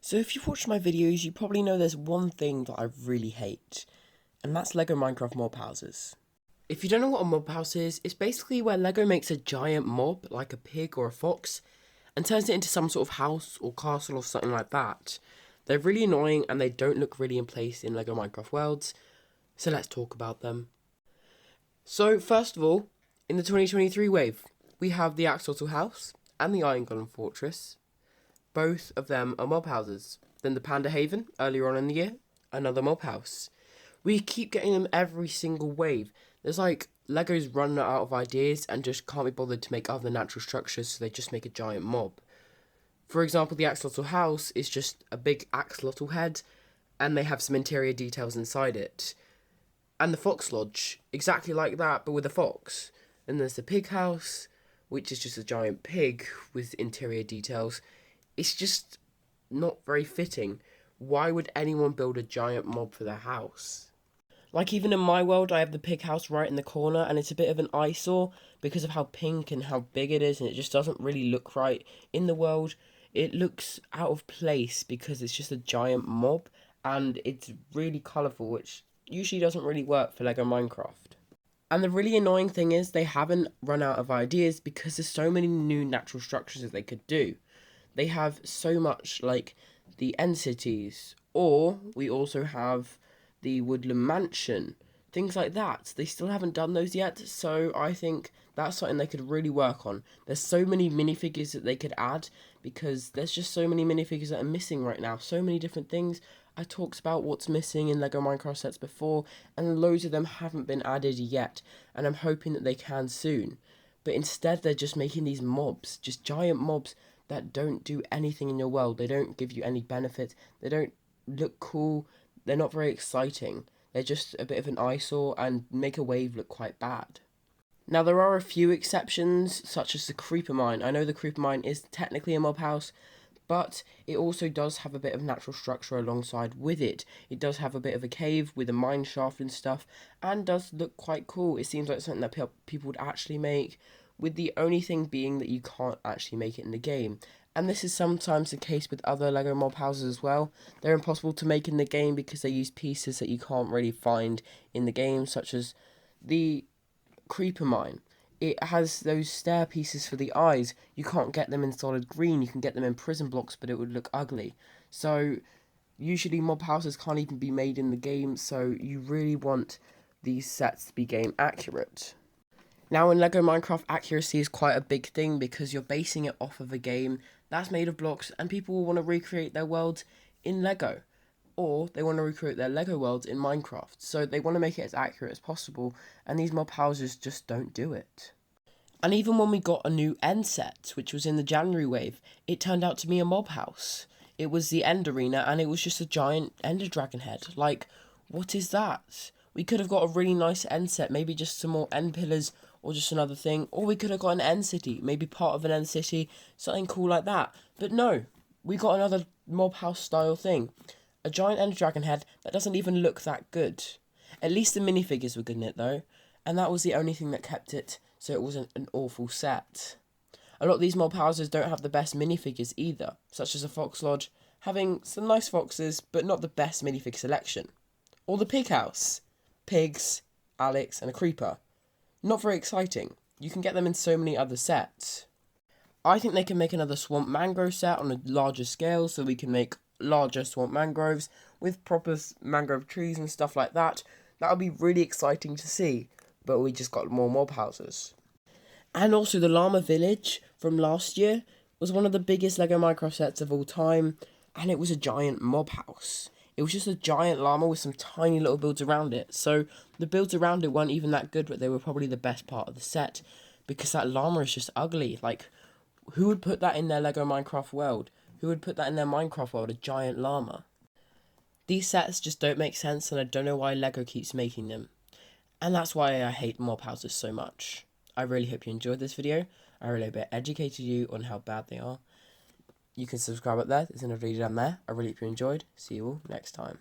So if you've watched my videos, you probably know there's one thing that I really hate, and that's LEGO Minecraft mob houses. If you don't know what a mob house is, it's basically where LEGO makes a giant mob, like a pig or a fox, and turns it into some sort of house or castle or something like that. They're really annoying and they don't look really in place in LEGO Minecraft worlds, so let's talk about them. So first of all, in the 2023 wave, we have the Axolotl House and the Iron Golem Fortress. Both of them are mob houses. Then the Panda Haven, earlier on in the year, another mob house. We keep getting them every single wave. There's like, LEGO's running out of ideas and just can't be bothered to make other natural structures, so they just make a giant mob. For example, the Axolotl House is just a big axolotl head, and they have some interior details inside it. And the Fox Lodge, exactly like that, but with a fox. And there's the Pig House, which is just a giant pig with interior details. It's just not very fitting. Why would anyone build a giant mob for their house? Like, even in my world, I have the pig house right in the corner, and it's a bit of an eyesore because of how pink and how big it is, and it just doesn't really look right in the world. It looks out of place because it's just a giant mob, and it's really colourful, which usually doesn't really work for LEGO Minecraft. And the really annoying thing is they haven't run out of ideas because there's so many new natural structures that they could do. They have so much, like the End Cities, or we also have the Woodland Mansion, things like that. They still haven't done those yet, so I think that's something they could really work on. There's so many minifigures that they could add, because there's just so many minifigures that are missing right now. So many different things. I talked about what's missing in LEGO Minecraft sets before, and loads of them haven't been added yet, and I'm hoping that they can soon. But instead, they're just making these mobs, just giant mobs that don't do anything in your world. They don't give you any benefit. They don't look cool. They're not very exciting. They're just a bit of an eyesore and make a wave look quite bad. Now, there are a few exceptions, such as the Creeper Mine. I know the Creeper Mine is technically a mob house, but it also does have a bit of natural structure alongside with it. It does have a bit of a cave with a mine shaft and stuff, and does look quite cool. It seems like something that people would actually make, with the only thing being that you can't actually make it in the game. And this is sometimes the case with other LEGO mob houses as well. They're impossible to make in the game because they use pieces that you can't really find in the game, such as the Creeper Mine. It has those stair pieces for the eyes. You can't get them in solid green. You can get them in prison blocks, but it would look ugly. So usually mob houses can't even be made in the game, so you really want these sets to be game accurate. Now, in LEGO Minecraft, accuracy is quite a big thing because you're basing it off of a game that's made of blocks, and people will want to recreate their worlds in LEGO, or they want to recreate their LEGO worlds in Minecraft. So they want to make it as accurate as possible, and these mob houses just don't do it. And even when we got a new end set, which was in the January wave, it turned out to be a mob house. It was the End Arena, and it was just a giant Ender Dragon head. Like, what is that? We could have got a really nice end set, maybe just some more end pillars, or just another thing, or we could have got an end city, maybe part of an end city, something cool like that. But no, we got another mob house style thing. A giant Ender Dragon head that doesn't even look that good. At least the minifigures were good in it though, and that was the only thing that kept it so it wasn't an awful set. A lot of these mob houses don't have the best minifigures either, such as the Fox Lodge, having some nice foxes, but not the best minifig selection. Or the Pig House. Pigs, Alex, and a creeper. Not very exciting. You can get them in so many other sets. I think they can make another Swamp Mangrove set on a larger scale, so we can make larger swamp mangroves with proper mangrove trees and stuff like that. That would be really exciting to see, but we just got more mob houses. And also the Llama Village from last year was one of the biggest LEGO Minecraft sets of all time, and it was a giant mob house. It was just a giant llama with some tiny little builds around it. So the builds around it weren't even that good, but they were probably the best part of the set, because that llama is just ugly. Like, who would put that in their LEGO Minecraft world? Who would put that in their Minecraft world, a giant llama? These sets just don't make sense, and I don't know why LEGO keeps making them. And that's why I hate mob houses so much. I really hope you enjoyed this video. I really hope it educated you on how bad they are. You can subscribe up there. There's another video down there. I really hope you enjoyed. See you all next time.